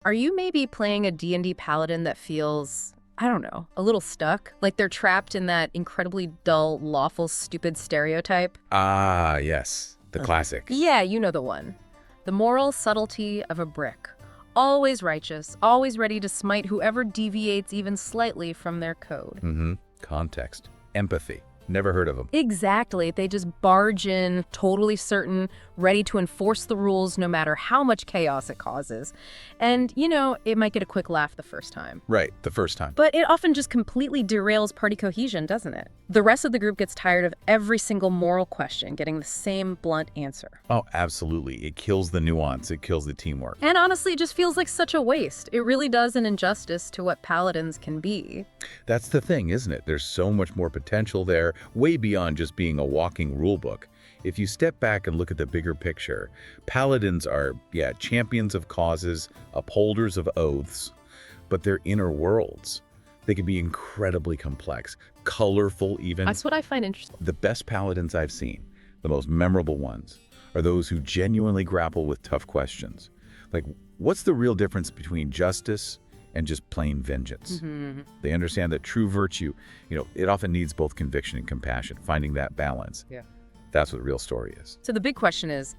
Are you maybe playing a D&D Paladin that feels, I don't know, a little stuck? Like they're trapped in that incredibly dull, lawful, stupid stereotype? Ah, yes. The classic. Yeah, you know the one. The moral subtlety of a brick. Always righteous, always ready to smite whoever deviates even slightly from their code. Context. Empathy. Never heard of them. Exactly. They just barge in, totally certain, ready to enforce the rules no matter how much chaos it causes. And, you know, it might get a quick laugh the first time. Right, the first time. But it often just completely derails party cohesion, doesn't it? The rest of the group gets tired of every single moral question getting the same blunt answer. Oh, absolutely. It kills the nuance. It kills the teamwork. And honestly, it just feels like such a waste. It really does an injustice to what paladins can be. That's the thing, isn't it? There's so much more potential there, way beyond just being a walking rulebook. If you step back and look at the bigger picture, paladins are, champions of causes, upholders of oaths, but they're inner worlds. They can be incredibly complex, colorful even. That's what I find interesting. The best paladins I've seen, the most memorable ones, are those who genuinely grapple with tough questions. Like, what's the real difference between justice and just plain vengeance? They understand that true virtue, it often needs both conviction and compassion, finding that balance. Yeah. That's what real story is. So the big question is,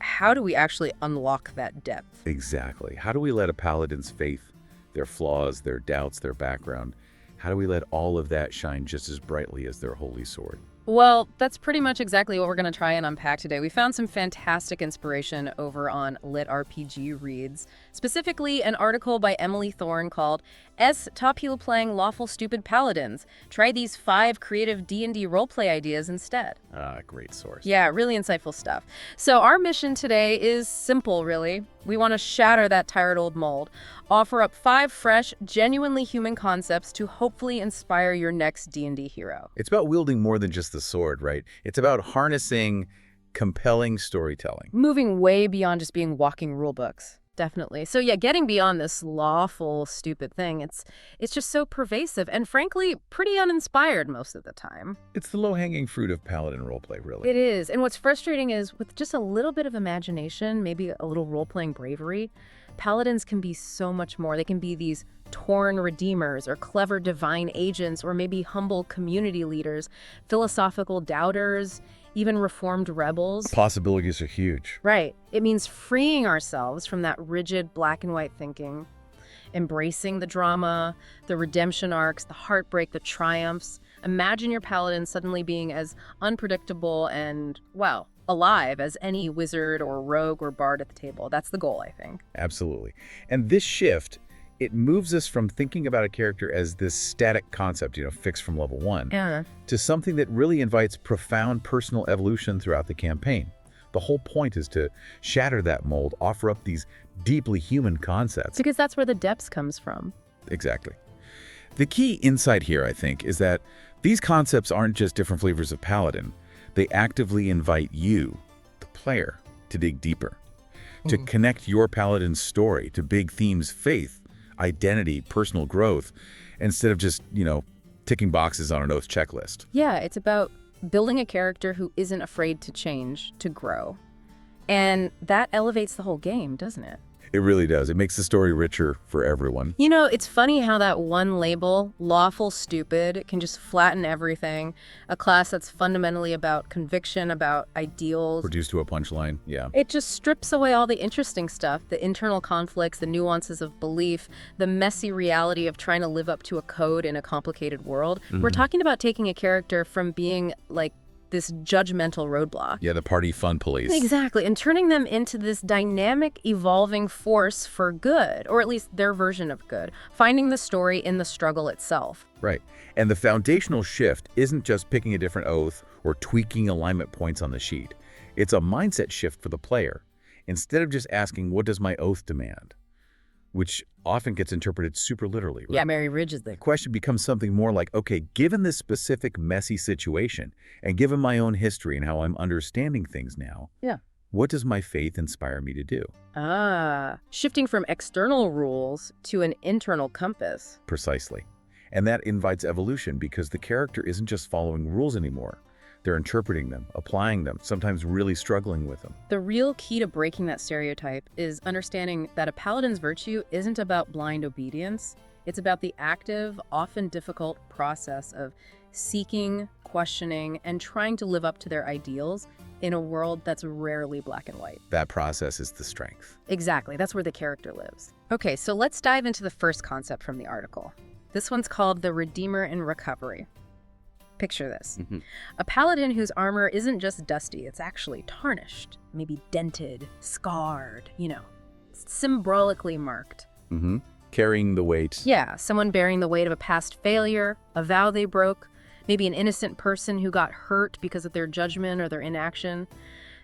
how do we actually unlock that depth? Exactly. How do we let a paladin's faith, their flaws, their doubts, their background, how do we let all of that shine just as brightly as their holy sword? Well, that's pretty much exactly what we're going to try and unpack today. We found some fantastic inspiration over on LitRPG Reads, specifically an article by Emily Thorne called Top Heel Playing Lawful Stupid Paladins. Try these 5 creative D&D roleplay ideas instead. Great source. Yeah, really insightful stuff. So our mission today is simple, really. We want to shatter that tired old mold, offer up 5 fresh, genuinely human concepts to hopefully inspire your next D&D hero. It's about wielding more than just the sword, right? It's about harnessing compelling storytelling. Moving way beyond just being walking rulebooks. Definitely. So yeah, getting beyond this lawful, stupid thing, it's just so pervasive and frankly, pretty uninspired most of the time. It's the low-hanging fruit of paladin roleplay, really. It is. And what's frustrating is with just a little bit of imagination, maybe a little role-playing bravery, paladins can be so much more. They can be these torn redeemers or clever divine agents or maybe humble community leaders, philosophical doubters, even reformed rebels. Possibilities are huge. Right. It means freeing ourselves from that rigid black and white thinking, embracing the drama, the redemption arcs, the heartbreak, the triumphs. Imagine your paladin suddenly being as unpredictable and, well, alive as any wizard or rogue or bard at the table. That's the goal, I think. Absolutely. And this shift, it moves us from thinking about a character as this static concept, fixed from level 1, to something that really invites profound personal evolution throughout the campaign. The whole point is to shatter that mold, offer up these deeply human concepts. Because that's where the depth comes from. Exactly. The key insight here, I think, is that these concepts aren't just different flavors of Paladin. They actively invite you, the player, to dig deeper, to connect your Paladin's story to big themes, faith, identity, personal growth, instead of just, ticking boxes on an oath checklist. Yeah, it's about building a character who isn't afraid to change, to grow. And that elevates the whole game, doesn't it? It really does. It makes the story richer for everyone. It's funny how that one label, lawful stupid, can just flatten everything. A class that's fundamentally about conviction, about ideals. Reduced to a punchline, yeah. It just strips away all the interesting stuff, the internal conflicts, the nuances of belief, the messy reality of trying to live up to a code in a complicated world. We're talking about taking a character from being like this judgmental roadblock. Yeah, the party fun police. Exactly, and turning them into this dynamic, evolving force for good, or at least their version of good, finding the story in the struggle itself. Right, and the foundational shift isn't just picking a different oath or tweaking alignment points on the sheet. It's a mindset shift for the player. Instead of just asking, what does my oath demand? Which often gets interpreted super literally. Right? Yeah, very rigidly. The question becomes something more like, okay, given this specific messy situation, and given my own history and how I'm understanding things now, what does my faith inspire me to do? Shifting from external rules to an internal compass. Precisely. And that invites evolution because the character isn't just following rules anymore. They're interpreting them, applying them, sometimes really struggling with them. The real key to breaking that stereotype is understanding that a paladin's virtue isn't about blind obedience. It's about the active, often difficult process of seeking, questioning, and trying to live up to their ideals in a world that's rarely black and white. That process is the strength. Exactly, that's where the character lives. Okay, so let's dive into the first concept from the article. This one's called the Redeemer in Recovery. Picture this. A paladin whose armor isn't just dusty, it's actually tarnished, maybe dented, scarred, symbolically marked. Carrying the weight. Yeah, someone bearing the weight of a past failure, a vow they broke, maybe an innocent person who got hurt because of their judgment or their inaction.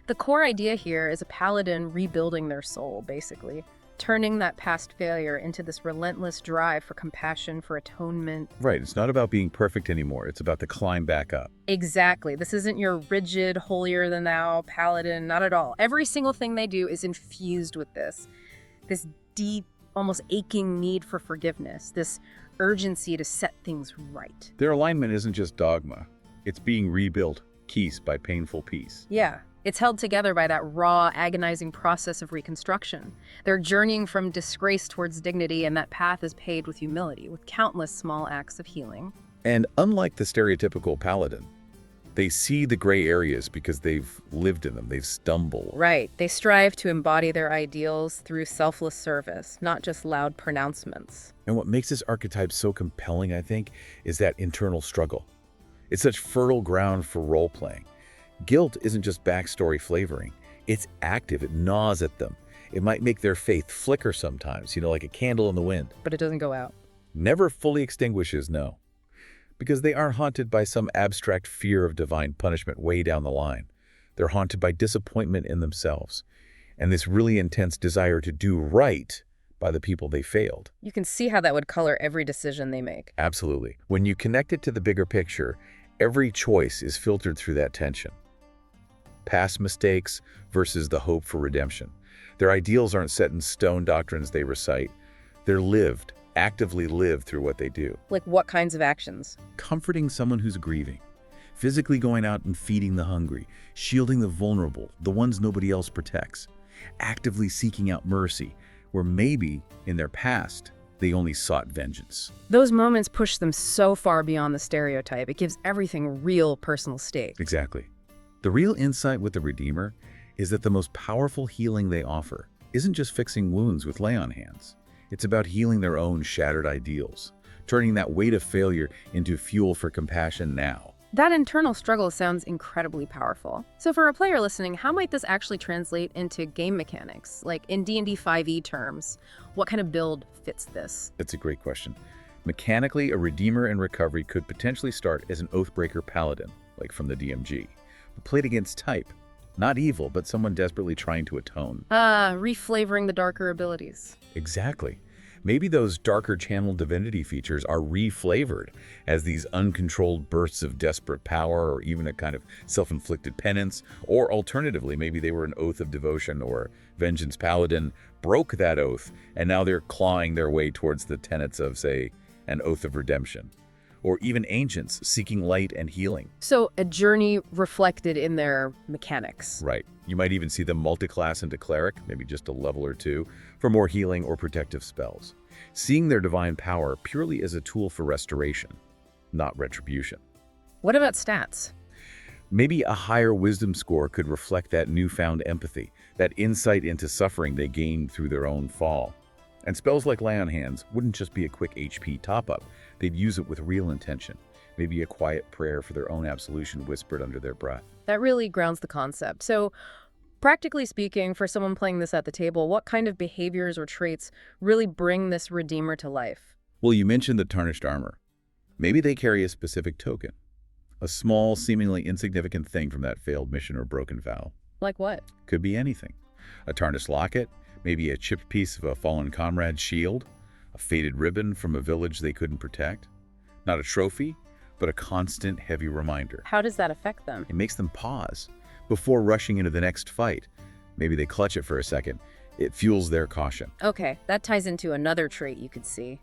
The core idea here is a paladin rebuilding their soul, basically, turning that past failure into this relentless drive for compassion, for atonement. Right, it's not about being perfect anymore. It's about the climb back up. Exactly. This isn't your rigid, holier-than-thou paladin, not at all. Every single thing they do is infused with this deep, almost aching need for forgiveness, this urgency to set things right. Their alignment isn't just dogma. It's being rebuilt piece by painful piece. Yeah. It's held together by that raw, agonizing process of reconstruction. They're journeying from disgrace towards dignity, and that path is paved with humility, with countless small acts of healing. And unlike the stereotypical paladin, they see the gray areas because they've lived in them. They've stumbled. Right. They strive to embody their ideals through selfless service, not just loud pronouncements. And what makes this archetype so compelling, I think, is that internal struggle. It's such fertile ground for role-playing. Guilt isn't just backstory flavoring. It's active. It gnaws at them. It might make their faith flicker sometimes, like a candle in the wind. But it doesn't go out. Never fully extinguishes, no. Because they aren't haunted by some abstract fear of divine punishment way down the line. They're haunted by disappointment in themselves and this really intense desire to do right by the people they failed. You can see how that would color every decision they make. Absolutely. When you connect it to the bigger picture, every choice is filtered through that tension. Past mistakes versus the hope for redemption. Their ideals aren't set in stone doctrines they recite. They're lived, actively lived through what they do. Like what kinds of actions? Comforting someone who's grieving, physically going out and feeding the hungry, shielding the vulnerable, the ones nobody else protects, actively seeking out mercy, where maybe, in their past, they only sought vengeance. Those moments push them so far beyond the stereotype. It gives everything real personal stake. Exactly. The real insight with the Redeemer is that the most powerful healing they offer isn't just fixing wounds with lay-on hands. It's about healing their own shattered ideals, turning that weight of failure into fuel for compassion now. That internal struggle sounds incredibly powerful. So for a player listening, how might this actually translate into game mechanics? Like in D&D 5e terms, what kind of build fits this? That's a great question. Mechanically, a Redeemer in Recovery could potentially start as an Oathbreaker Paladin, like from the DMG, but played against type. Not evil, but someone desperately trying to atone. Reflavoring the darker abilities. Exactly. Maybe those darker channel divinity features are reflavored as these uncontrolled bursts of desperate power or even a kind of self-inflicted penance. Or alternatively, maybe they were an oath of devotion or vengeance paladin, broke that oath, and now they're clawing their way towards the tenets of, say, an oath of redemption. Or even ancients seeking light and healing. So a journey reflected in their mechanics. Right. You might even see them multi-class into cleric, maybe just a level or two, for more healing or protective spells. Seeing their divine power purely as a tool for restoration, not retribution. What about stats? Maybe a higher wisdom score could reflect that newfound empathy, that insight into suffering they gained through their own fall. And spells like Lay on Hands wouldn't just be a quick HP top-up. They'd use it with real intention. Maybe a quiet prayer for their own absolution whispered under their breath. That really grounds the concept. So, practically speaking, for someone playing this at the table, what kind of behaviors or traits really bring this Redeemer to life? Well, you mentioned the tarnished armor. Maybe they carry a specific token. A small, seemingly insignificant thing from that failed mission or broken vow. Like what? Could be anything. A tarnished locket, maybe a chipped piece of a fallen comrade's shield, a faded ribbon from a village they couldn't protect. Not a trophy, but a constant, heavy reminder. How does that affect them? It makes them pause before rushing into the next fight. Maybe they clutch it for a second. It fuels their caution. Okay, that ties into another trait you could see.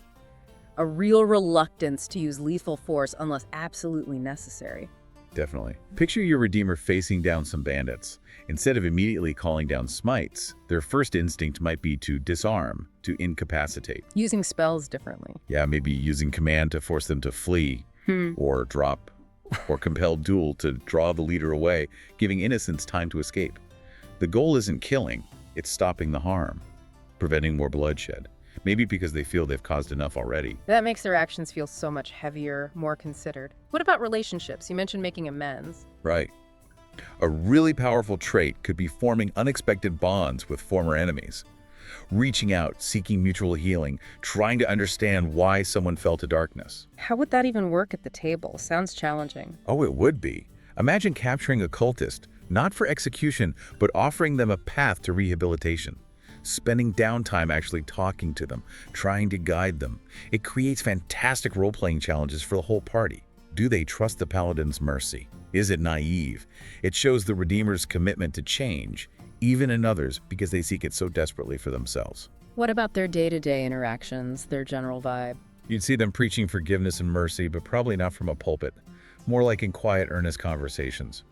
A real reluctance to use lethal force unless absolutely necessary. Definitely. Picture your Redeemer facing down some bandits. Instead of immediately calling down smites, their first instinct might be to disarm, to incapacitate. Using spells differently. Yeah, maybe using command to force them to flee, or drop, or compel duel to draw the leader away, giving innocents time to escape. The goal isn't killing, it's stopping the harm, preventing more bloodshed. Maybe because they feel they've caused enough already. That makes their actions feel so much heavier, more considered. What about relationships? You mentioned making amends. Right. A really powerful trait could be forming unexpected bonds with former enemies. Reaching out, seeking mutual healing, trying to understand why someone fell to darkness. How would that even work at the table? Sounds challenging. Oh, it would be. Imagine capturing a cultist, not for execution, but offering them a path to rehabilitation. Spending downtime actually talking to them, trying to guide them. It creates fantastic role-playing challenges for the whole party. Do they trust the Paladin's mercy? Is it naive? It shows the Redeemer's commitment to change, even in others, because they seek it so desperately for themselves. What about their day-to-day interactions, their general vibe? You'd see them preaching forgiveness and mercy, but probably not from a pulpit. More like in quiet, earnest conversations.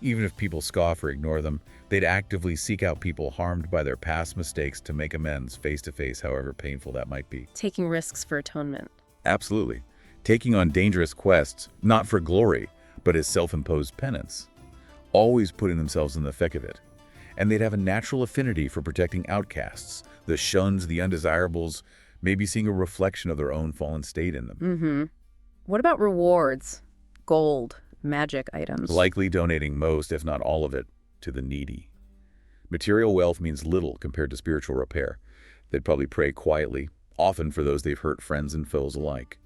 Even if people scoff or ignore them, they'd actively seek out people harmed by their past mistakes to make amends face-to-face, however painful that might be. Taking risks for atonement. Absolutely. Taking on dangerous quests, not for glory, but as self-imposed penance. Always putting themselves in the thick of it. And they'd have a natural affinity for protecting outcasts, the shuns, the undesirables, maybe seeing a reflection of their own fallen state in them. What about rewards? Gold, magic items. Likely donating most, if not all of it, to the needy. Material wealth means little compared to spiritual repair. They'd probably pray quietly, often for those they've hurt, friends and foes alike.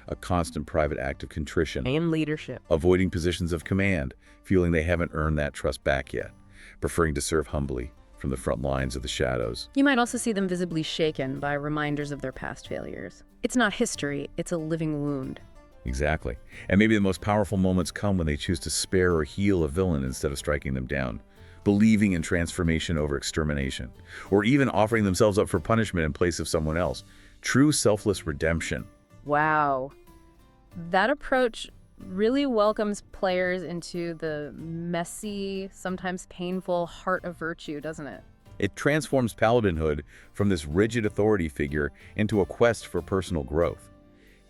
A constant private act of contrition. And leadership. Avoiding positions of command, feeling they haven't earned that trust back yet. Preferring to serve humbly from the front lines of the shadows. You might also see them visibly shaken by reminders of their past failures. It's not history, it's a living wound. Exactly. And maybe the most powerful moments come when they choose to spare or heal a villain instead of striking them down, believing in transformation over extermination, or even offering themselves up for punishment in place of someone else. True selfless redemption. Wow. That approach really welcomes players into the messy, sometimes painful heart of virtue, doesn't it? It transforms paladinhood from this rigid authority figure into a quest for personal growth.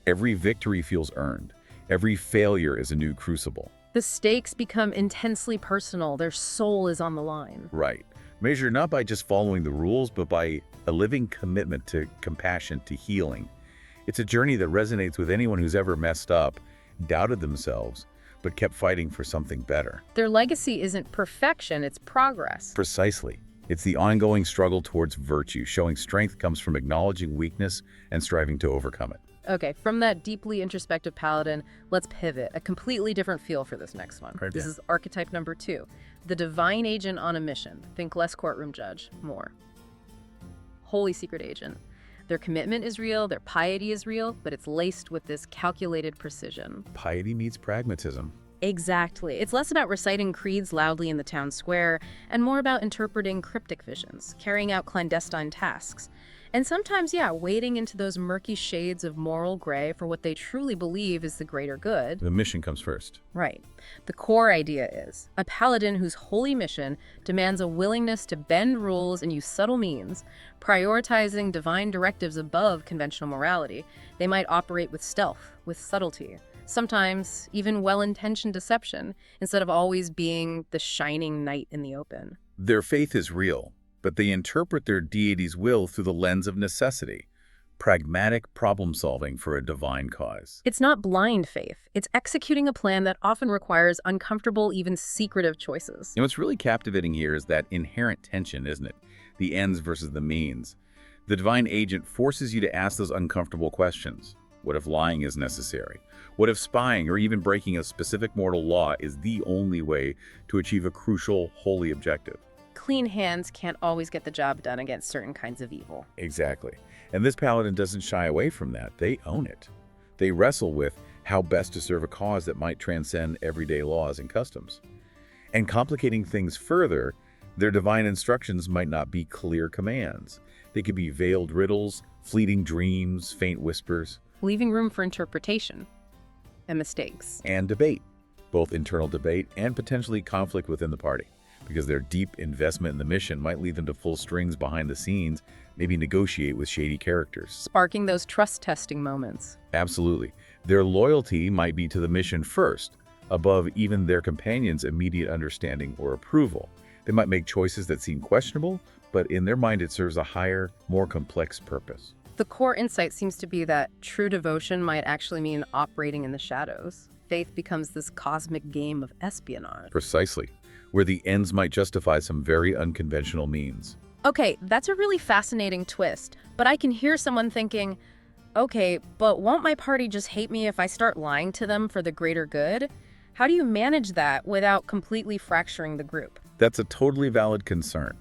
Every victory feels earned. Every failure is a new crucible. The stakes become intensely personal. Their soul is on the line. Right. Measured not by just following the rules, but by a living commitment to compassion, to healing. It's a journey that resonates with anyone who's ever messed up, doubted themselves, but kept fighting for something better. Their legacy isn't perfection, it's progress. Precisely. It's the ongoing struggle towards virtue, showing strength comes from acknowledging weakness and striving to overcome it. Okay, from that deeply introspective paladin, let's pivot. A completely different feel for this next one. Right, This yeah. is archetype number 2. The divine agent on a mission. Think less courtroom judge, more holy secret agent. Their commitment is real, their piety is real, but it's laced with this calculated precision. Piety meets pragmatism. Exactly. It's less about reciting creeds loudly in the town square and more about interpreting cryptic visions, carrying out clandestine tasks. And sometimes, wading into those murky shades of moral gray for what they truly believe is the greater good. The mission comes first. Right. The core idea is a paladin whose holy mission demands a willingness to bend rules and use subtle means, prioritizing divine directives above conventional morality. They might operate with stealth, with subtlety, sometimes even well-intentioned deception, instead of always being the shining knight in the open. Their faith is real, but they interpret their deity's will through the lens of necessity. Pragmatic problem-solving for a divine cause. It's not blind faith. It's executing a plan that often requires uncomfortable, even secretive choices. And what's really captivating here is that inherent tension, isn't it? The ends versus the means. The divine agent forces you to ask those uncomfortable questions. What if lying is necessary? What if spying or even breaking a specific mortal law is the only way to achieve a crucial, holy objective? Clean hands can't always get the job done against certain kinds of evil. Exactly. And this paladin doesn't shy away from that. They own it. They wrestle with how best to serve a cause that might transcend everyday laws and customs. And complicating things further, their divine instructions might not be clear commands. They could be veiled riddles, fleeting dreams, faint whispers. Leaving room for interpretation and mistakes. And debate. both internal debate and potentially conflict within the party, because their deep investment in the mission might lead them to pull strings behind the scenes, maybe negotiate with shady characters. Sparking those trust-testing moments. Absolutely. Their loyalty might be to the mission first, above even their companions' immediate understanding or approval. They might make choices that seem questionable, but in their mind it serves a higher, more complex purpose. The core insight seems to be that true devotion might actually mean operating in the shadows. Faith becomes this cosmic game of espionage. Precisely, where the ends might justify some very unconventional means. Okay, that's a really fascinating twist, but I can hear someone thinking, okay, but won't my party just hate me if I start lying to them for the greater good? How do you manage that without completely fracturing the group? That's a totally valid concern,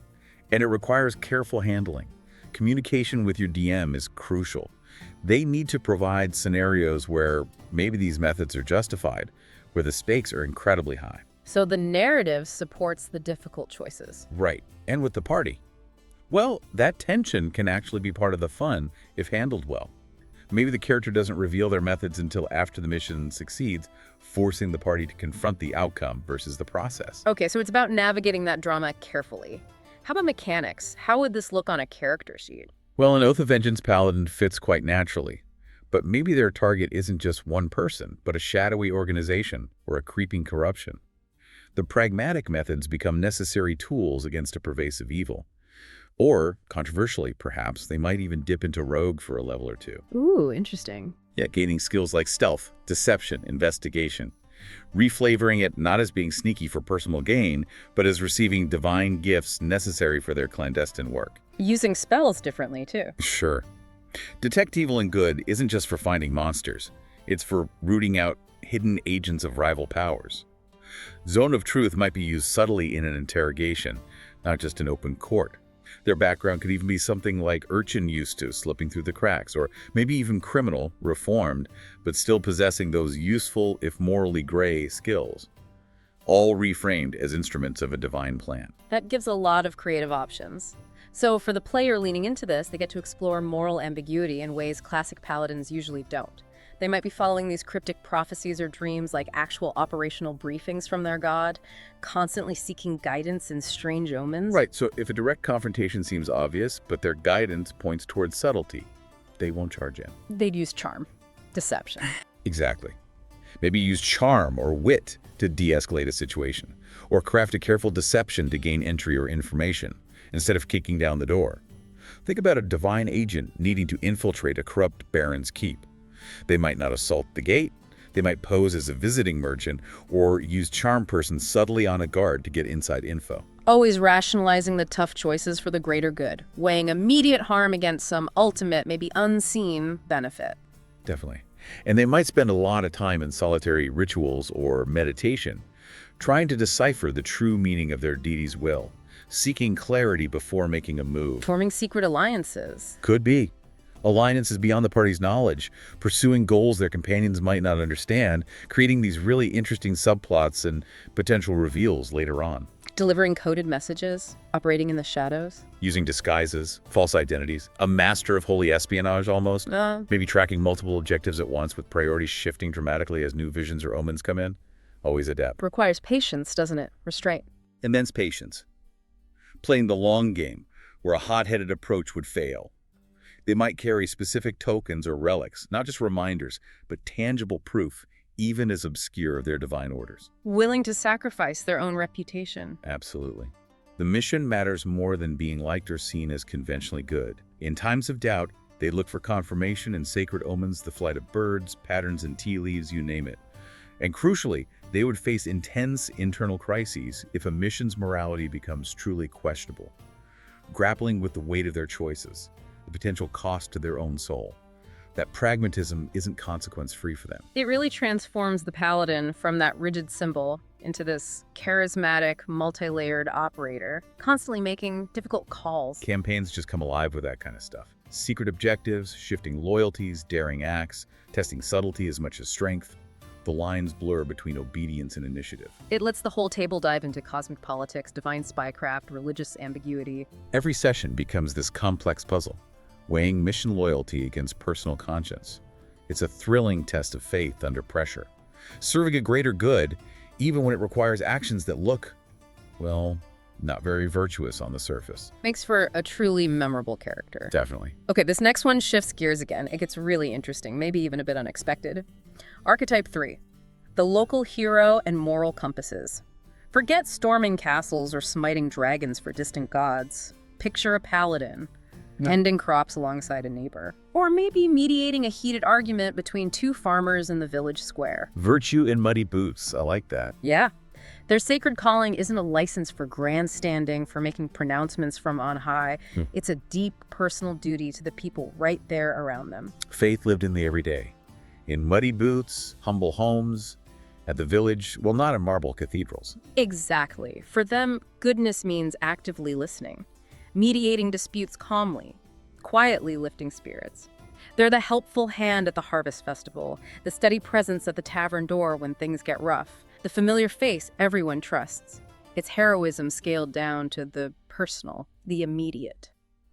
and it requires careful handling. Communication with your DM is crucial. They need to provide scenarios where maybe these methods are justified, where the stakes are incredibly high. So the narrative supports the difficult choices. Right, and with the party. Well, that tension can actually be part of the fun if handled well. Maybe the character doesn't reveal their methods until after the mission succeeds, forcing the party to confront the outcome versus the process. Okay, so it's about navigating that drama carefully. How about mechanics? How would this look on a character sheet? Well, an Oath of Vengeance Paladin fits quite naturally, but maybe their target isn't just one person, but a shadowy organization or a creeping corruption. The pragmatic methods become necessary tools against a pervasive evil. Or, controversially perhaps, they might even dip into rogue for a level or two. Ooh, interesting. Yeah, gaining skills like stealth, deception, investigation. Reflavoring it not as being sneaky for personal gain, but as receiving divine gifts necessary for their clandestine work. Using spells differently, too. Sure. Detect evil and good isn't just for finding monsters. It's for rooting out hidden agents of rival powers. Zone of Truth might be used subtly in an interrogation, not just in open court. Their background could even be something like urchin used to, slipping through the cracks, or maybe even criminal, reformed, but still possessing those useful, if morally gray, skills. All reframed as instruments of a divine plan. That gives a lot of creative options. So for the player leaning into this, they get to explore moral ambiguity in ways classic paladins usually don't. They might be following these cryptic prophecies or dreams like actual operational briefings from their god, constantly seeking guidance in strange omens. Right, so if a direct confrontation seems obvious, but their guidance points towards subtlety, they won't charge in. They'd use charm, deception. Exactly. Maybe use charm or wit to de-escalate a situation, or craft a careful deception to gain entry or information, instead of kicking down the door. Think about a divine agent needing to infiltrate a corrupt baron's keep. They might not assault the gate, they might pose as a visiting merchant, or use charm person subtly on a guard to get inside info. Always rationalizing the tough choices for the greater good, weighing immediate harm against some ultimate, maybe unseen benefit. Definitely. And they might spend a lot of time in solitary rituals or meditation, trying to decipher the true meaning of their deity's will, seeking clarity before making a move. Forming secret alliances. Could be. Alliances beyond the party's knowledge, pursuing goals their companions might not understand, creating these really interesting subplots and potential reveals later on. Delivering coded messages, operating in the shadows. Using disguises, false identities, a master of holy espionage almost. Maybe tracking multiple objectives at once with priorities shifting dramatically as new visions or omens come in. Always adept. Requires patience, doesn't it? Restraint. Immense patience. Playing the long game, where a hot-headed approach would fail. They might carry specific tokens or relics, not just reminders, but tangible proof, even as obscure of their divine orders. Willing to sacrifice their own reputation. Absolutely. The mission matters more than being liked or seen as conventionally good. In times of doubt, they look for confirmation in sacred omens, the flight of birds, patterns in tea leaves, you name it. And crucially, they would face intense internal crises if a mission's morality becomes truly questionable, grappling with the weight of their choices, the potential cost to their own soul. That pragmatism isn't consequence-free for them. It really transforms the paladin from that rigid symbol into this charismatic, multi-layered operator, constantly making difficult calls. Campaigns just come alive with that kind of stuff. Secret objectives, shifting loyalties, daring acts, testing subtlety as much as strength. The lines blur between obedience and initiative. It lets the whole table dive into cosmic politics, divine spycraft, religious ambiguity. Every session becomes this complex puzzle, weighing mission loyalty against personal conscience. It's a thrilling test of faith under pressure. Serving a greater good, even when it requires actions that look, well, not very virtuous on the surface. Makes for a truly memorable character. Definitely. Okay, this next one shifts gears again. It gets really interesting, maybe even a bit unexpected. Archetype 3, the local hero and moral compasses. Forget storming castles or smiting dragons for distant gods. Picture a paladin, tending crops alongside a neighbor. Or maybe mediating a heated argument between two farmers in the village square. Virtue in muddy boots. I like that. Yeah. Their sacred calling isn't a license for grandstanding, for making pronouncements from on high. It's a deep personal duty to the people right there around them. Faith lived in the everyday. In muddy boots, humble homes, at the village, well, not in marble cathedrals. Exactly. For them, goodness means actively listening, mediating disputes calmly, quietly lifting spirits. They're the helpful hand at the harvest festival, the steady presence at the tavern door when things get rough, the familiar face everyone trusts. It's heroism scaled down to the personal, the immediate.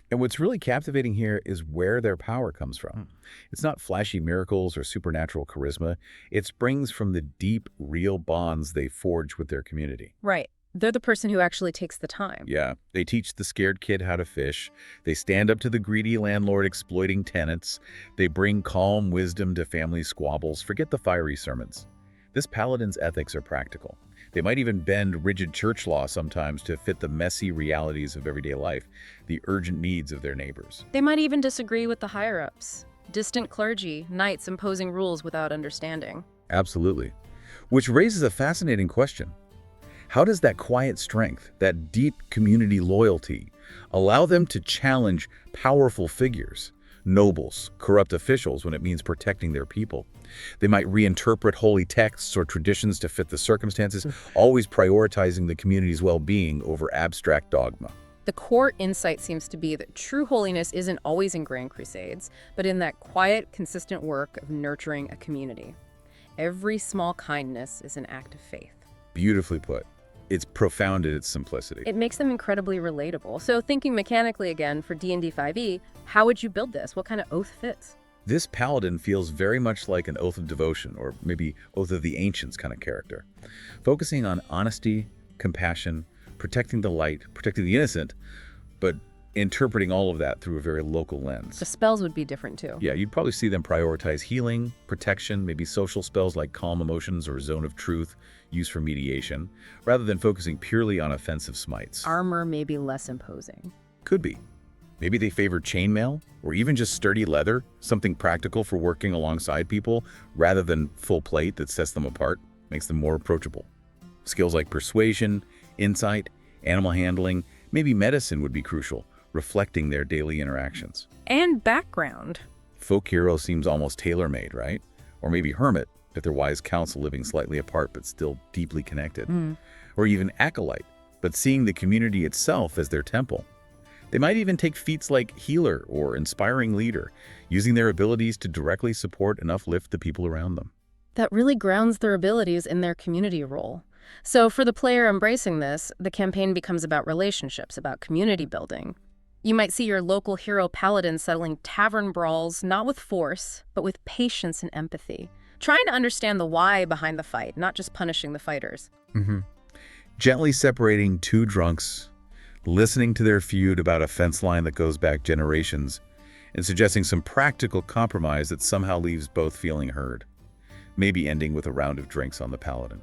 And what's really captivating here is where their power comes from. It's not flashy miracles or supernatural charisma. It springs from the deep, real bonds they forge with their community. Right. They're the person who actually takes the time. Yeah, they teach the scared kid how to fish. They stand up to the greedy landlord exploiting tenants. They bring calm wisdom to family squabbles. Forget the fiery sermons. This paladin's ethics are practical. They might even bend rigid church law sometimes to fit the messy realities of everyday life, the urgent needs of their neighbors. They might even disagree with the higher-ups. Distant clergy, knights imposing rules without understanding. Absolutely. Which raises a fascinating question. How does that quiet strength, that deep community loyalty, allow them to challenge powerful figures, nobles, corrupt officials when it means protecting their people? They might reinterpret holy texts or traditions to fit the circumstances, always prioritizing the community's well-being over abstract dogma. The core insight seems to be that true holiness isn't always in grand crusades, but in that quiet, consistent work of nurturing a community. Every small kindness is an act of faith. Beautifully put. It's profound in its simplicity. It makes them incredibly relatable. So thinking mechanically again for D&D 5e, how would you build this? What kind of oath fits? This paladin feels very much like an Oath of Devotion, or maybe Oath of the Ancients kind of character, focusing on honesty, compassion, protecting the light, protecting the innocent, but interpreting all of that through a very local lens. The spells would be different too. Yeah, you'd probably see them prioritize healing, protection, maybe social spells like Calm Emotions or Zone of Truth, used for mediation, rather than focusing purely on offensive smites. Armor may be less imposing. Could be. Maybe they favor chainmail, or even just sturdy leather, something practical for working alongside people, rather than full plate that sets them apart, makes them more approachable. Skills like persuasion, insight, animal handling, maybe medicine would be crucial, reflecting their daily interactions. And background. Folk hero seems almost tailor-made, right? Or maybe hermit, if they're wise counsel living slightly apart but still deeply connected. Or even acolyte, but seeing the community itself as their temple. They might even take feats like healer or inspiring leader, using their abilities to directly support and uplift the people around them. That really grounds their abilities in their community role. So for the player embracing this, the campaign becomes about relationships, about community building. You might see your local hero paladin settling tavern brawls, not with force, but with patience and empathy. Trying to understand the why behind the fight, not just punishing the fighters. Gently separating two drunks, listening to their feud about a fence line that goes back generations, and suggesting some practical compromise that somehow leaves both feeling heard. Maybe ending with a round of drinks on the paladin.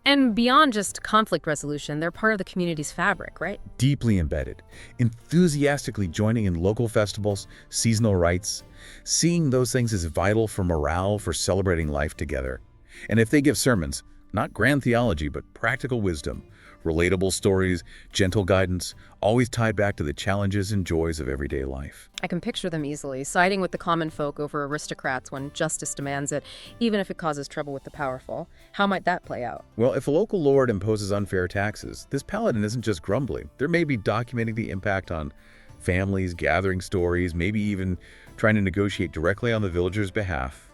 And beyond just conflict resolution, they're part of the community's fabric, right? Deeply embedded, enthusiastically joining in local festivals, seasonal rites, seeing those things as vital for morale, for celebrating life together. And if they give sermons, not grand theology, but practical wisdom, relatable stories, gentle guidance, always tied back to the challenges and joys of everyday life. I can picture them easily, siding with the common folk over aristocrats when justice demands it, even if it causes trouble with the powerful. How might that play out? Well, if a local lord imposes unfair taxes, this paladin isn't just grumbling. They're maybe documenting the impact on families, gathering stories, maybe even trying to negotiate directly on the villagers' behalf,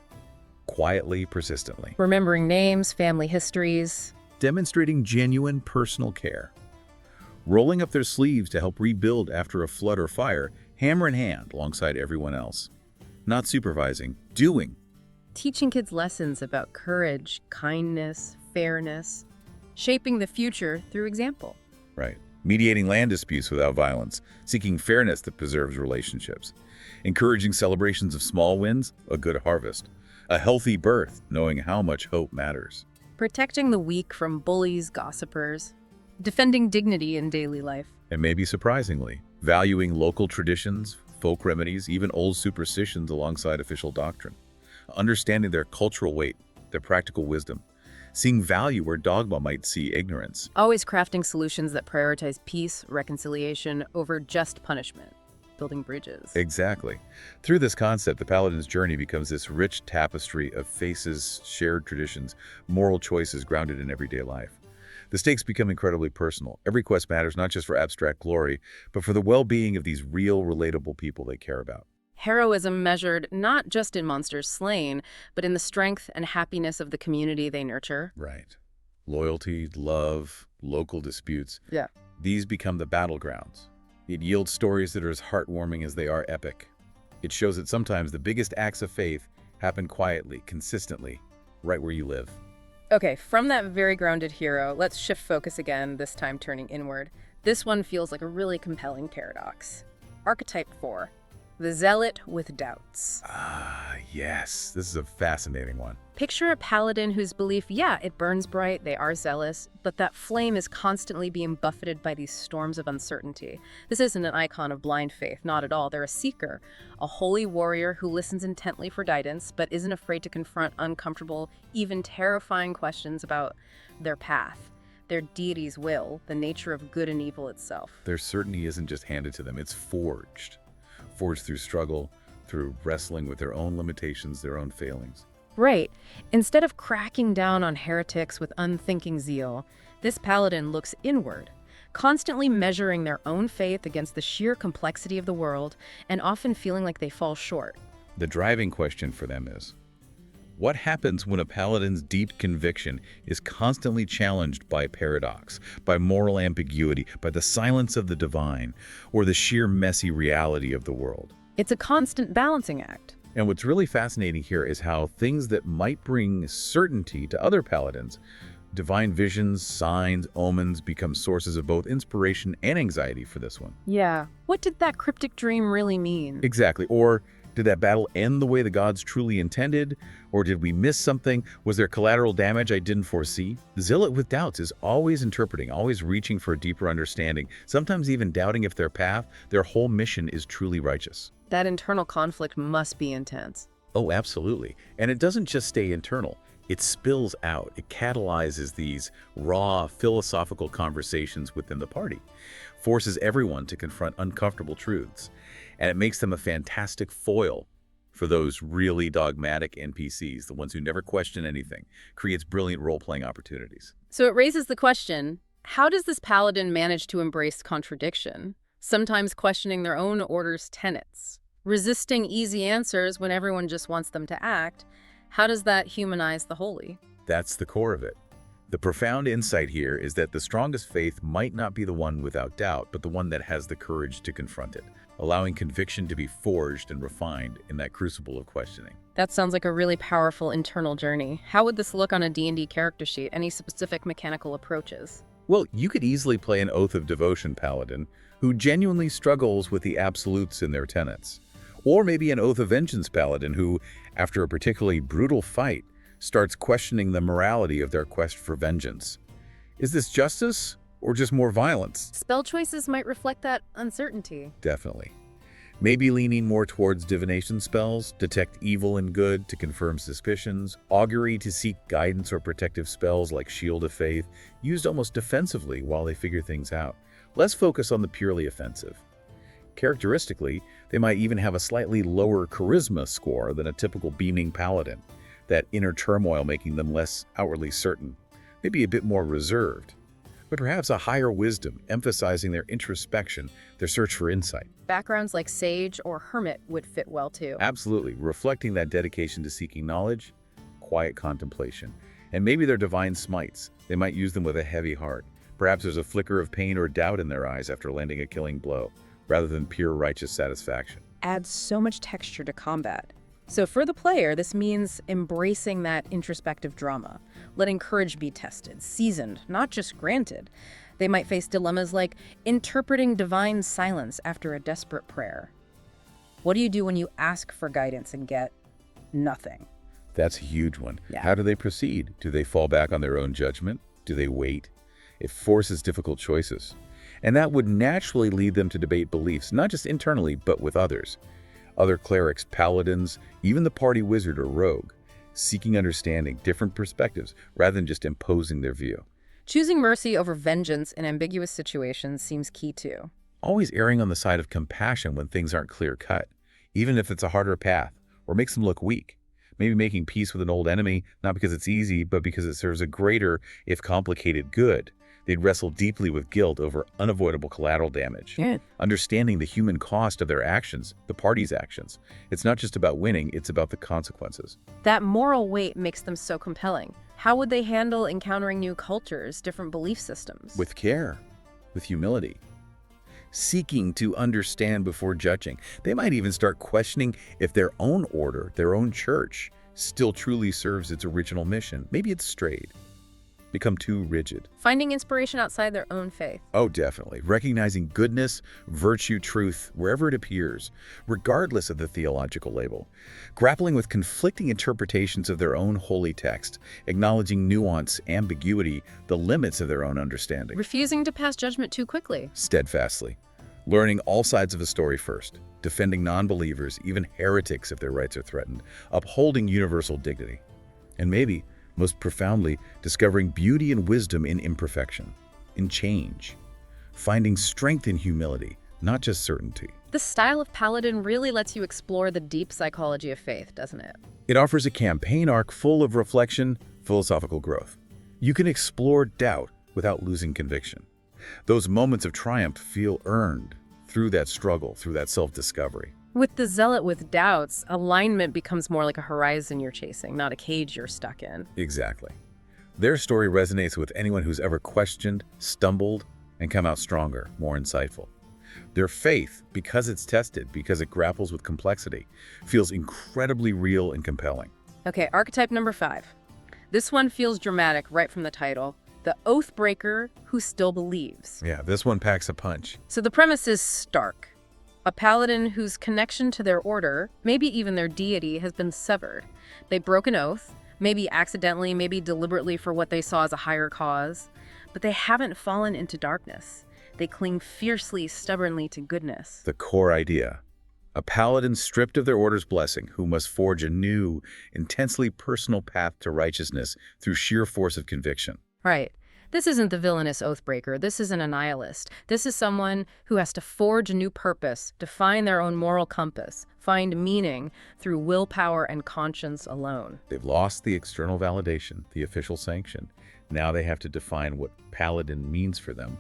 quietly, persistently. Remembering names, family histories. Demonstrating genuine personal care. Rolling up their sleeves to help rebuild after a flood or fire, hammer in hand alongside everyone else. Not supervising, doing. Teaching kids lessons about courage, kindness, fairness. shaping the future through example. Right. Mediating land disputes without violence, seeking fairness that preserves relationships, encouraging celebrations of small wins, a good harvest, a healthy birth, knowing how much hope matters. Protecting the weak from bullies, gossipers, defending dignity in daily life. And maybe surprisingly, valuing local traditions, folk remedies, even old superstitions alongside official doctrine. Understanding their cultural weight, their practical wisdom. Seeing value where dogma might see ignorance. Always crafting solutions that prioritize peace, reconciliation over just punishment. Building bridges. Exactly. Through this concept, the Paladin's journey becomes this rich tapestry of faces, shared traditions, moral choices grounded in everyday life. The stakes become incredibly personal. Every quest matters not just for abstract glory, but for the well-being of these real, relatable people they care about. Heroism measured not just in monsters slain, but in the strength and happiness of the community they nurture. Right. Loyalty, love, local disputes. Yeah. These become the battlegrounds. It yields stories that are as heartwarming as they are epic. It shows that sometimes the biggest acts of faith happen quietly, consistently, right where you live. Okay, from that very grounded hero, let's shift focus again, this time turning inward. This one feels like a really compelling paradox. Archetype 4. The Zealot with Doubts. Ah, yes. This is a fascinating one. Picture a paladin whose belief, yeah, it burns bright, they are zealous, but that flame is constantly being buffeted by these storms of uncertainty. This isn't an icon of blind faith, not at all. They're a seeker, a holy warrior who listens intently for guidance, but isn't afraid to confront uncomfortable, even terrifying questions about their path, their deity's will, the nature of good and evil itself. Their certainty isn't just handed to them, it's forged. Forged through struggle, through wrestling with their own limitations, their own failings. Right. Instead of cracking down on heretics with unthinking zeal, this paladin looks inward, constantly measuring their own faith against the sheer complexity of the world and often feeling like they fall short. The driving question for them is, what happens when a paladin's deep conviction is constantly challenged by paradox, by moral ambiguity, by the silence of the divine, or the sheer messy reality of the world? It's a constant balancing act. And what's really fascinating here is how things that might bring certainty to other paladins, divine visions, signs, omens, become sources of both inspiration and anxiety for this one. Yeah. What did that cryptic dream really mean? Exactly. Or did that battle end the way the gods truly intended? Or did we miss something? Was there collateral damage I didn't foresee? The Zealot with Doubts is always interpreting, always reaching for a deeper understanding, sometimes even doubting if their path, their whole mission is truly righteous. That internal conflict must be intense. Oh, absolutely. And it doesn't just stay internal. It spills out. It catalyzes these raw philosophical conversations within the party, forces everyone to confront uncomfortable truths, and it makes them a fantastic foil for those really dogmatic NPCs, the ones who never question anything, creates brilliant role-playing opportunities. So it raises the question, how does this paladin manage to embrace contradiction, sometimes questioning their own order's tenets? Resisting easy answers when everyone just wants them to act, how does that humanize the holy? That's the core of it. The profound insight here is that the strongest faith might not be the one without doubt, but the one that has the courage to confront it, allowing conviction to be forged and refined in that crucible of questioning. That sounds like a really powerful internal journey. How would this look on a D&D character sheet? Any specific mechanical approaches? Well, you could easily play an Oath of Devotion paladin who genuinely struggles with the absolutes in their tenets. Or maybe an Oath of Vengeance paladin who, after a particularly brutal fight, starts questioning the morality of their quest for vengeance. Is this justice or just more violence? Spell choices might reflect that uncertainty. Definitely. Maybe leaning more towards divination spells, detect evil and good to confirm suspicions, augury to seek guidance or protective spells like Shield of Faith, used almost defensively while they figure things out. Less focus on the purely offensive. Characteristically, they might even have a slightly lower charisma score than a typical beaming paladin, that inner turmoil making them less outwardly certain, maybe a bit more reserved, but perhaps a higher wisdom, emphasizing their introspection, their search for insight. Backgrounds like sage or hermit would fit well too. Absolutely, reflecting that dedication to seeking knowledge, quiet contemplation, and maybe their divine smites. They might use them with a heavy heart. Perhaps there's a flicker of pain or doubt in their eyes after landing a killing blow, rather than pure righteous satisfaction. Adds so much texture to combat. So for the player, this means embracing that introspective drama, letting courage be tested, seasoned, not just granted. They might face dilemmas like interpreting divine silence after a desperate prayer. What do you do when you ask for guidance and get nothing? That's a huge one. Yeah. How do they proceed? Do they fall back on their own judgment? Do they wait? It forces difficult choices. And that would naturally lead them to debate beliefs, not just internally, but with others. Other clerics, paladins, even the party wizard or rogue, seeking understanding, different perspectives, rather than just imposing their view. Choosing mercy over vengeance in ambiguous situations seems key too. Always erring on the side of compassion when things aren't clear-cut, even if it's a harder path, or makes them look weak. Maybe making peace with an old enemy, not because it's easy, but because it serves a greater, if complicated, good. They'd wrestle deeply with guilt over unavoidable collateral damage. Yeah. Understanding the human cost of their actions, the party's actions. It's not just about winning, it's about the consequences. That moral weight makes them so compelling. How would they handle encountering new cultures, different belief systems? With care, with humility. Seeking to understand before judging. They might even start questioning if their own order, their own church, still truly serves its original mission. Maybe it's strayed, become too rigid. Finding inspiration outside their own faith. Oh, definitely. Recognizing goodness, virtue, truth, wherever it appears, regardless of the theological label. Grappling with conflicting interpretations of their own holy text, acknowledging nuance, ambiguity, the limits of their own understanding. Refusing to pass judgment too quickly. Steadfastly. Learning all sides of a story first. Defending non-believers, even heretics if their rights are threatened. Upholding universal dignity. And maybe, most profoundly, discovering beauty and wisdom in imperfection, in change, finding strength in humility, not just certainty. The style of Paladin really lets you explore the deep psychology of faith, doesn't it? It offers a campaign arc full of reflection, philosophical growth. You can explore doubt without losing conviction. Those moments of triumph feel earned through that struggle, through that self-discovery. With the zealot with doubts, alignment becomes more like a horizon you're chasing, not a cage you're stuck in. Exactly. Their story resonates with anyone who's ever questioned, stumbled, and come out stronger, more insightful. Their faith, because it's tested, because it grapples with complexity, feels incredibly real and compelling. Okay, archetype number 5. This one feels dramatic right from the title. The Oathbreaker Who Still Believes. Yeah, this one packs a punch. So the premise is stark. A paladin whose connection to their order, maybe even their deity, has been severed. They broke an oath, maybe accidentally, maybe deliberately for what they saw as a higher cause, but they haven't fallen into darkness. They cling fiercely, stubbornly to goodness. The core idea. A paladin stripped of their order's blessing who must forge a new, intensely personal path to righteousness through sheer force of conviction. Right. This isn't the villainous Oathbreaker. This isn't a nihilist. This is someone who has to forge a new purpose, define their own moral compass, find meaning through willpower and conscience alone. They've lost the external validation, the official sanction. Now they have to define what paladin means for them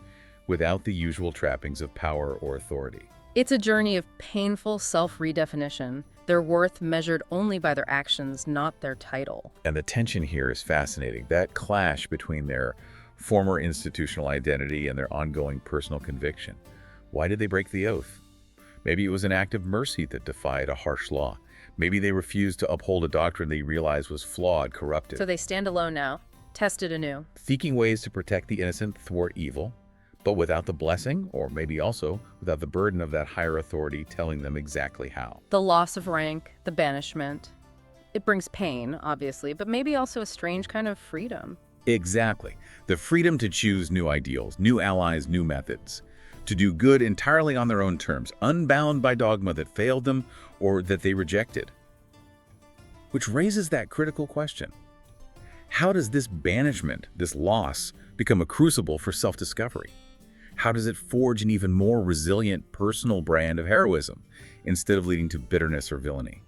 without the usual trappings of power or authority. It's a journey of painful self-redefinition, their worth measured only by their actions, not their title. And the tension here is fascinating. That clash between their former institutional identity and their ongoing personal conviction. Why did they break the oath? Maybe it was an act of mercy that defied a harsh law. Maybe they refused to uphold a doctrine they realized was flawed, corrupted. So they stand alone now, tested anew. Seeking ways to protect the innocent, thwart evil, but without the blessing, or maybe also without the burden of that higher authority telling them exactly how. The loss of rank, the banishment. It brings pain, obviously, but maybe also a strange kind of freedom. Exactly. The freedom to choose new ideals, new allies, new methods. To do good entirely on their own terms, unbound by dogma that failed them or that they rejected. Which raises that critical question. How does this banishment, this loss, become a crucible for self-discovery? How does it forge an even more resilient personal brand of heroism instead of leading to bitterness or villainy?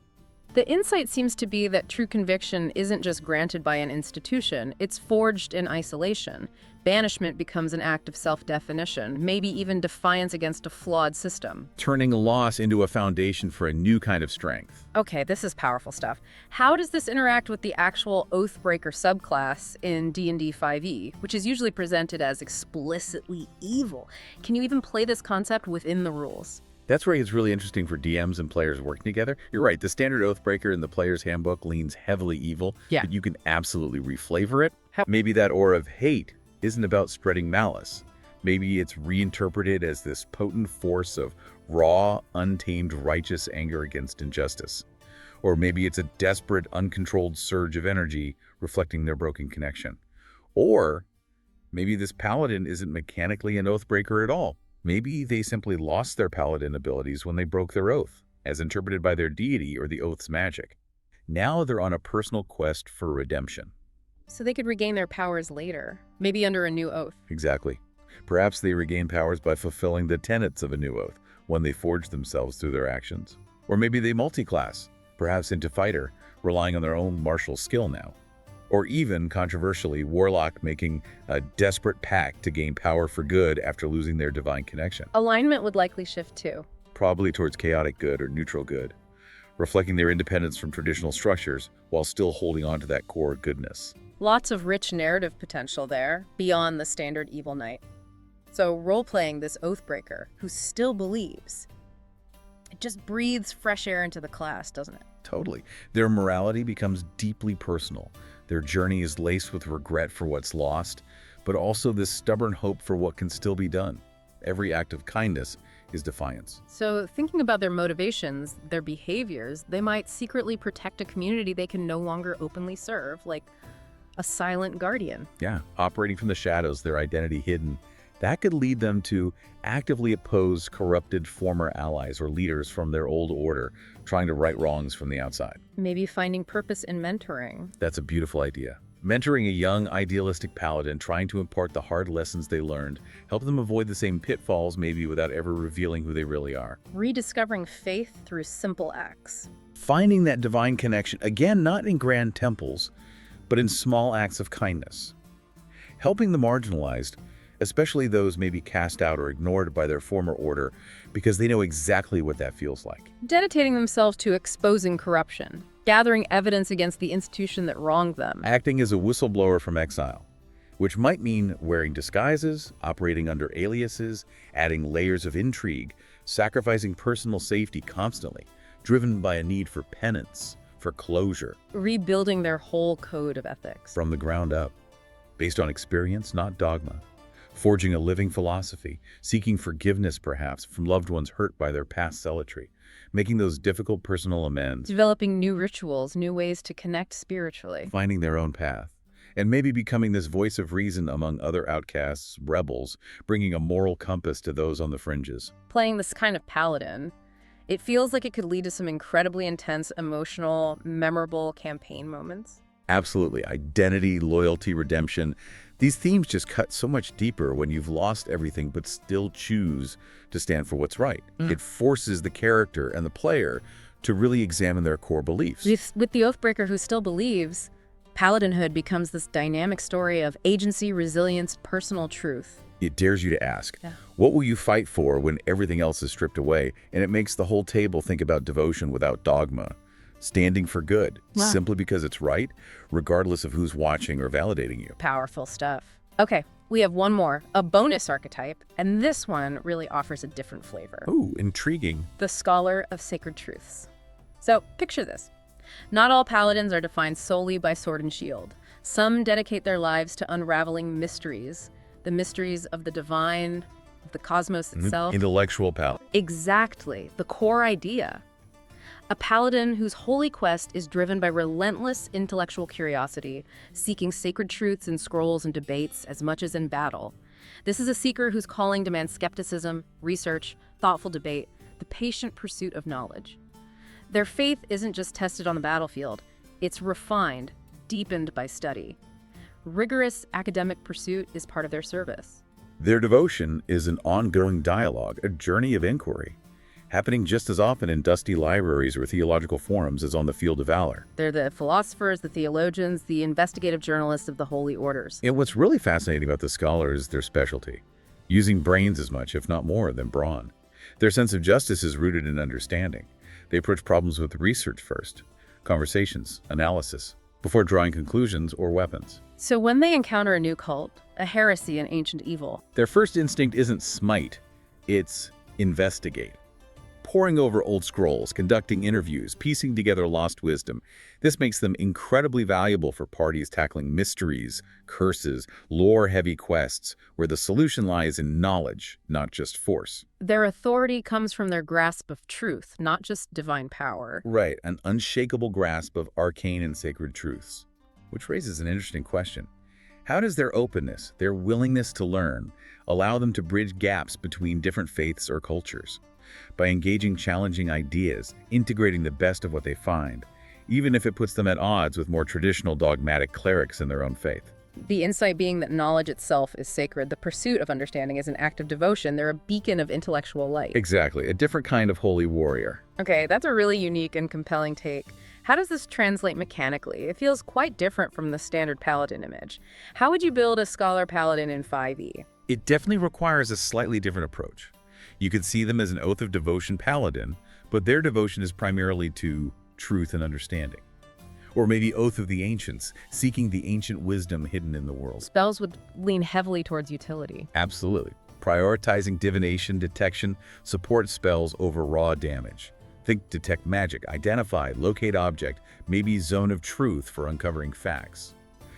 The insight seems to be that true conviction isn't just granted by an institution, it's forged in isolation. Banishment becomes an act of self-definition, maybe even defiance against a flawed system. Turning a loss into a foundation for a new kind of strength. Okay, this is powerful stuff. How does this interact with the actual Oathbreaker subclass in D&D 5e, which is usually presented as explicitly evil? Can you even play this concept within the rules? That's where it's really interesting for DMs and players working together. You're right, the standard Oathbreaker in the player's handbook leans heavily evil, Yeah. but you can absolutely reflavor it. How- Maybe that aura of hate isn't about spreading malice. Maybe it's reinterpreted as this potent force of raw, untamed, righteous anger against injustice. Or maybe it's a desperate, uncontrolled surge of energy reflecting their broken connection. Or maybe this paladin isn't mechanically an Oathbreaker at all. Maybe they simply lost their paladin abilities when they broke their oath, as interpreted by their deity or the oath's magic. Now they're on a personal quest for redemption. So they could regain their powers later, maybe under a new oath. Exactly. Perhaps they regain powers by fulfilling the tenets of a new oath, one they forged themselves through their actions. Or maybe they multi-class, perhaps into fighter, relying on their own martial skill now. Or even, controversially, warlock making a desperate pact to gain power for good after losing their divine connection. Alignment would likely shift too. Probably towards chaotic good or neutral good, reflecting their independence from traditional structures while still holding on to that core goodness. Lots of rich narrative potential there, beyond the standard evil knight. So role-playing this Oathbreaker who still believes, it just breathes fresh air into the class, doesn't it? Totally. Their morality becomes deeply personal. Their journey is laced with regret for what's lost, but also this stubborn hope for what can still be done. Every act of kindness is defiance. So thinking about their motivations, their behaviors, they might secretly protect a community they can no longer openly serve, like a silent guardian. Yeah, operating from the shadows, their identity hidden. That could lead them to actively oppose corrupted former allies or leaders from their old order, trying to right wrongs from the outside. Maybe finding purpose in mentoring. That's a beautiful idea. Mentoring a young, idealistic paladin, trying to impart the hard lessons they learned, help them avoid the same pitfalls, maybe without ever revealing who they really are. Rediscovering faith through simple acts. Finding that divine connection, again, not in grand temples, but in small acts of kindness. Helping the marginalized, especially those maybe cast out or ignored by their former order, because they know exactly what that feels like. Dedicating themselves to exposing corruption, gathering evidence against the institution that wronged them. Acting as a whistleblower from exile, which might mean wearing disguises, operating under aliases, adding layers of intrigue, sacrificing personal safety constantly, driven by a need for penance, for closure. Rebuilding their whole code of ethics. From the ground up, based on experience, not dogma. Forging a living philosophy, seeking forgiveness perhaps from loved ones hurt by their past zealotry, making those difficult personal amends, Developing new rituals, new ways to connect spiritually. finding their own path, and maybe becoming this voice of reason among other outcasts, rebels, bringing a moral compass to those on the fringes. Playing this kind of paladin, it feels like it could lead to some incredibly intense, emotional, memorable campaign moments. Absolutely. Identity, loyalty, redemption. These themes just cut so much deeper when you've lost everything but still choose to stand for what's right. It forces the character and the player to really examine their core beliefs. With the Oathbreaker Who Still Believes, paladinhood becomes this dynamic story of agency, resilience, personal truth. It dares you to ask, Yeah. what will you fight for when everything else is stripped away? And it makes the whole table think about devotion without dogma. Standing for good, Wow. simply because it's right, regardless of who's watching or validating you. Powerful stuff. Okay, we have one more, a bonus archetype, and this one really offers a different flavor. Ooh, intriguing. The Scholar of Sacred Truths. So, picture this. Not all paladins are defined solely by sword and shield. Some dedicate their lives to unraveling mysteries, the mysteries of the divine, of the cosmos itself. Intellectual power. Exactly, the core idea. A paladin whose holy quest is driven by relentless intellectual curiosity, seeking sacred truths in scrolls and debates as much as in battle. This is a seeker whose calling demands skepticism, research, thoughtful debate, the patient pursuit of knowledge. Their faith isn't just tested on the battlefield, it's refined, deepened by study. Rigorous academic pursuit is part of their service. Their devotion is an ongoing dialogue, a journey of inquiry, happening just as often in dusty libraries or theological forums as on the field of valor. They're the philosophers, the theologians, the investigative journalists of the holy orders. And what's really fascinating about the scholar is their specialty, using brains as much, if not more, than brawn. Their sense of justice is rooted in understanding. They approach problems with research first, conversations, analysis, before drawing conclusions or weapons. So when they encounter a new cult, a heresy, an ancient evil, Their first instinct isn't smite, it's investigate. poring over old scrolls, conducting interviews, piecing together lost wisdom. This makes them incredibly valuable for parties tackling mysteries, curses, lore-heavy quests, where the solution lies in knowledge, not just force. Their authority comes from their grasp of truth, not just divine power. Right, an unshakable grasp of arcane and sacred truths. Which raises an interesting question. How does their openness, their willingness to learn, allow them to bridge gaps between different faiths or cultures? By engaging challenging ideas, integrating the best of what they find, even if it puts them at odds with more traditional dogmatic clerics in their own faith. The insight being that knowledge itself is sacred, the pursuit of understanding is an act of devotion, they're a beacon of intellectual light. Exactly, a different kind of holy warrior. Okay, that's a really unique and compelling take. How does this translate mechanically? It feels quite different from the standard paladin image. How would you build a scholar paladin in 5e? It definitely requires a slightly different approach. You could see them as an oath of devotion paladin, but their devotion is primarily to truth and understanding. Or maybe Oath of the Ancients, seeking the ancient wisdom hidden in the world. Spells would lean heavily towards utility. Absolutely. Prioritizing divination detection, support spells over raw damage. Think detect magic, identify, locate object, maybe zone of truth for uncovering facts.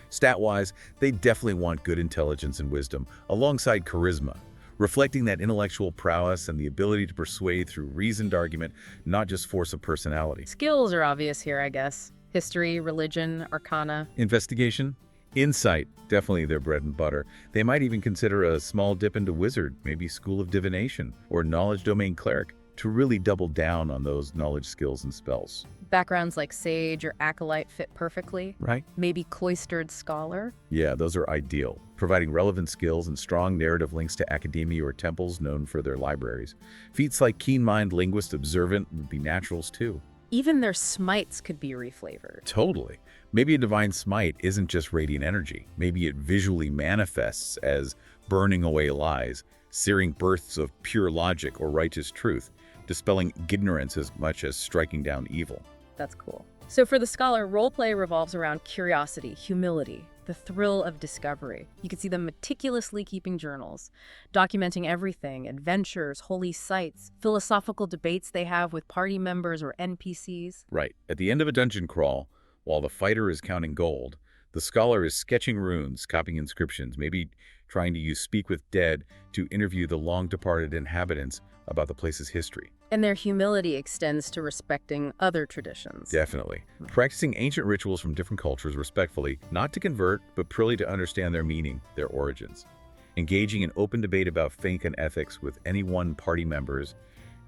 Stat-wise, they definitely want good intelligence and wisdom, alongside charisma, reflecting that intellectual prowess and the ability to persuade through reasoned argument, not just force of personality. Skills are obvious here, I guess. History, religion, arcana. Investigation? Insight, definitely their bread and butter. They might even consider a small dip into wizard, maybe school of divination, or knowledge domain cleric, to really double down on those knowledge skills and spells. Backgrounds like sage or acolyte fit perfectly. Right? Maybe cloistered scholar. Yeah, those are ideal, providing relevant skills and strong narrative links to academia or temples known for their libraries. Feats like keen-mind, linguist, observant would be naturals too. Even their smites could be reflavored. Totally. Maybe a divine smite isn't just radiant energy. Maybe it visually manifests as burning away lies, searing bursts of pure logic or righteous truth, dispelling ignorance as much as striking down evil. That's cool. So for the scholar, roleplay revolves around curiosity, humility, the thrill of discovery. You can see them meticulously keeping journals, documenting everything, adventures, holy sites, philosophical debates they have with party members or NPCs. Right. At the end of a dungeon crawl, while the fighter is counting gold, the scholar is sketching runes, copying inscriptions, maybe trying to use Speak with Dead to interview the long-departed inhabitants about the place's history. And their humility extends to respecting other traditions. Definitely. Practicing ancient rituals from different cultures respectfully, not to convert, but purely to understand their meaning, their origins. Engaging in open debate about faith and ethics with any one party members,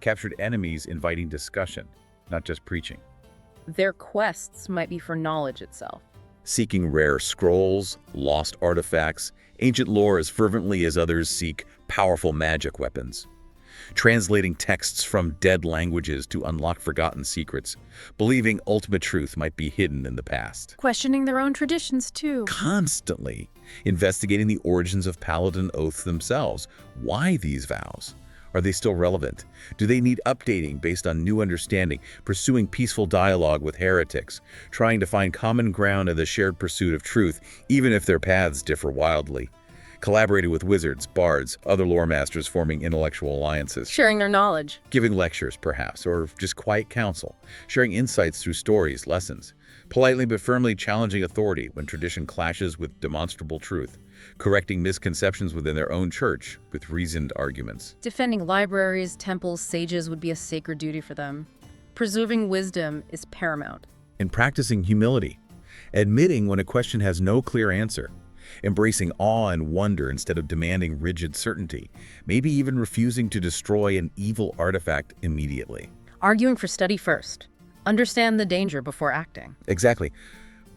captured enemies inviting discussion, not just preaching. Their quests might be for knowledge itself. Seeking rare scrolls, lost artifacts, ancient lore as fervently as others seek powerful magic weapons. Translating texts from dead languages to unlock forgotten secrets, believing ultimate truth might be hidden in the past. Questioning their own traditions, too. Constantly investigating the origins of paladin oaths themselves. Why these vows? Are they still relevant? Do they need updating based on new understanding, pursuing peaceful dialogue with heretics, trying to find common ground in the shared pursuit of truth, even if their paths differ wildly? Collaborating with wizards, bards, other lore masters, forming intellectual alliances. Sharing their knowledge. Giving lectures, perhaps, or just quiet counsel. Sharing insights through stories, lessons. Politely but firmly challenging authority when tradition clashes with demonstrable truth. Correcting misconceptions within their own church with reasoned arguments. Defending libraries, temples, sages would be a sacred duty for them. Preserving wisdom is paramount. And practicing humility. Admitting when a question has no clear answer. Embracing awe and wonder instead of demanding rigid certainty. Maybe even refusing to destroy an evil artifact immediately. Arguing for study first. Understand the danger before acting. Exactly.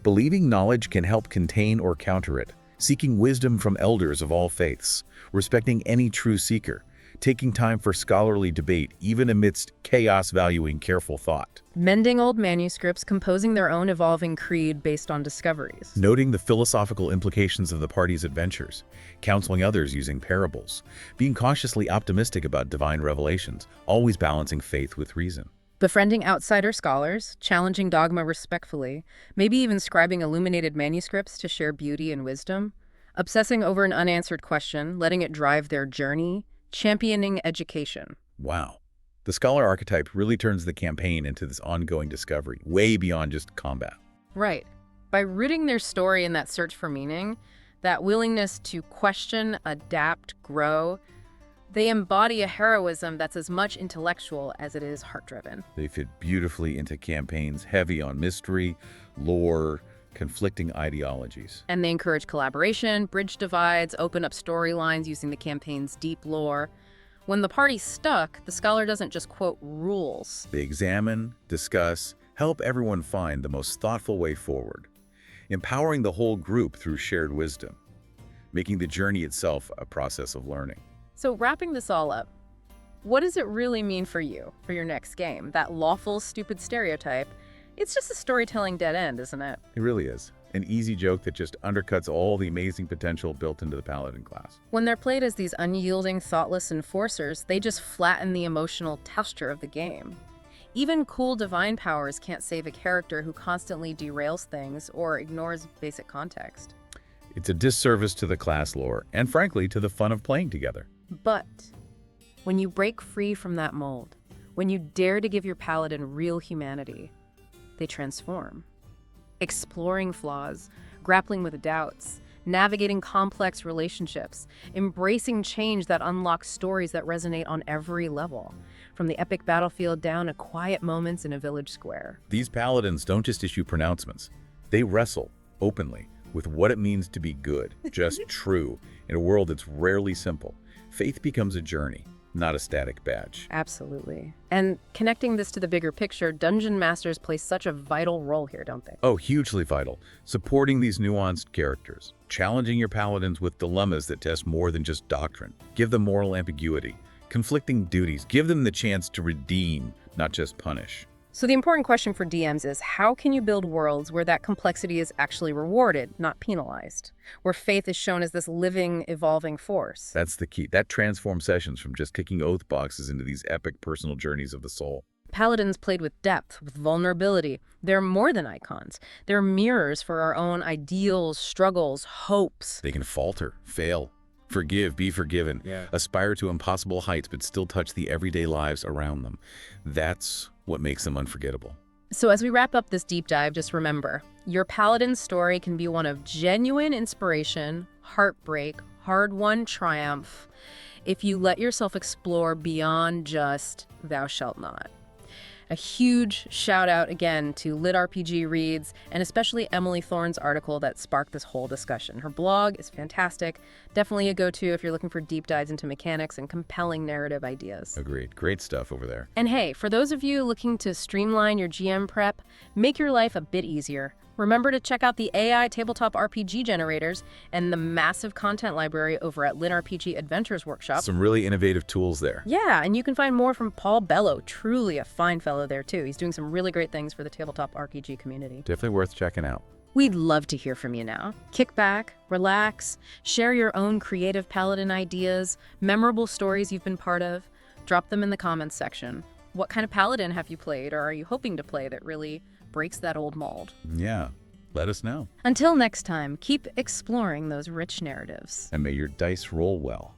Believing knowledge can help contain or counter it. Seeking wisdom from elders of all faiths. Respecting any true seeker. Taking time for scholarly debate, even amidst chaos, valuing careful thought. Mending old manuscripts, composing their own evolving creed based on discoveries. Noting the philosophical implications of the party's adventures. Counseling others using parables. Being cautiously optimistic about divine revelations, always balancing faith with reason. Befriending outsider scholars, challenging dogma respectfully, maybe even scribing illuminated manuscripts to share beauty and wisdom. Obsessing over an unanswered question, letting it drive their journey. Championing education. Wow. The scholar archetype really turns the campaign into this ongoing discovery, way beyond just combat. Right. By rooting their story in that search for meaning, that willingness to question, adapt, grow, they embody a heroism that's as much intellectual as it is heart-driven. They fit beautifully into campaigns heavy on mystery, lore, conflicting ideologies. And they encourage collaboration, bridge divides, open up storylines using the campaign's deep lore. When the party's stuck, the scholar doesn't just quote rules. They examine, discuss, help everyone find the most thoughtful way forward, empowering the whole group through shared wisdom, making the journey itself a process of learning. So wrapping this all up, what does it really mean for you, for your next game? That lawful, stupid stereotype, it's just a storytelling dead end, isn't it? It really is. An easy joke that just undercuts all the amazing potential built into the Paladin class. When they're played as these unyielding, thoughtless enforcers, they just flatten the emotional texture of the game. Even cool divine powers can't save a character who constantly derails things or ignores basic context. It's a disservice to the class lore, and frankly, to the fun of playing together. But when you break free from that mold, when you dare to give your paladin real humanity, they transform. Exploring flaws, grappling with doubts, navigating complex relationships, embracing change that unlocks stories that resonate on every level, from the epic battlefield down to quiet moments in a village square. These paladins don't just issue pronouncements. They wrestle, openly, with what it means to be good, just true, in a world that's rarely simple. Faith becomes a journey, not a static badge. Absolutely. And connecting this to the bigger picture, dungeon masters play such a vital role here, don't they? Oh, hugely vital. Supporting these nuanced characters, challenging your paladins with dilemmas that test more than just doctrine. Give them moral ambiguity, conflicting duties. Give them the chance to redeem, not just punish. So the important question for DMs is, how can you build worlds where that complexity is actually rewarded, not penalized? Where faith is shown as this living, evolving force? That's the key. That transforms sessions from just kicking oath boxes into these epic personal journeys of the soul. Paladins played with depth, with vulnerability. They're more than icons. They're mirrors for our own ideals, struggles, hopes. They can falter, fail, forgive, be forgiven, aspire to impossible heights, but still touch the everyday lives around them. That's what makes them unforgettable. So as we wrap up this deep dive, just remember, your paladin story can be one of genuine inspiration, heartbreak, hard-won triumph, if you let yourself explore beyond just thou shalt not. A huge shout out again to LitRPG Reads, and especially Emily Thorne's article that sparked this whole discussion. Her blog is fantastic. Definitely a go-to if you're looking for deep dives into mechanics and compelling narrative ideas. Agreed. Great stuff over there. And hey, for those of you looking to streamline your GM prep, make your life a bit easier, remember to check out the AI tabletop RPG generators and the massive content library over at LitRPG Adventures Workshop. Some really innovative tools there. Yeah, and you can find more from Paul Bello, truly a fine fellow there too. He's doing some really great things for the tabletop RPG community. Definitely worth checking out. We'd love to hear from you now. Kick back, relax, share your own creative paladin ideas, memorable stories you've been part of. Drop them in the comments section. What kind of paladin have you played, or are you hoping to play that really breaks that old mold? Yeah, let us know. Until next time, keep exploring those rich narratives. And may your dice roll well.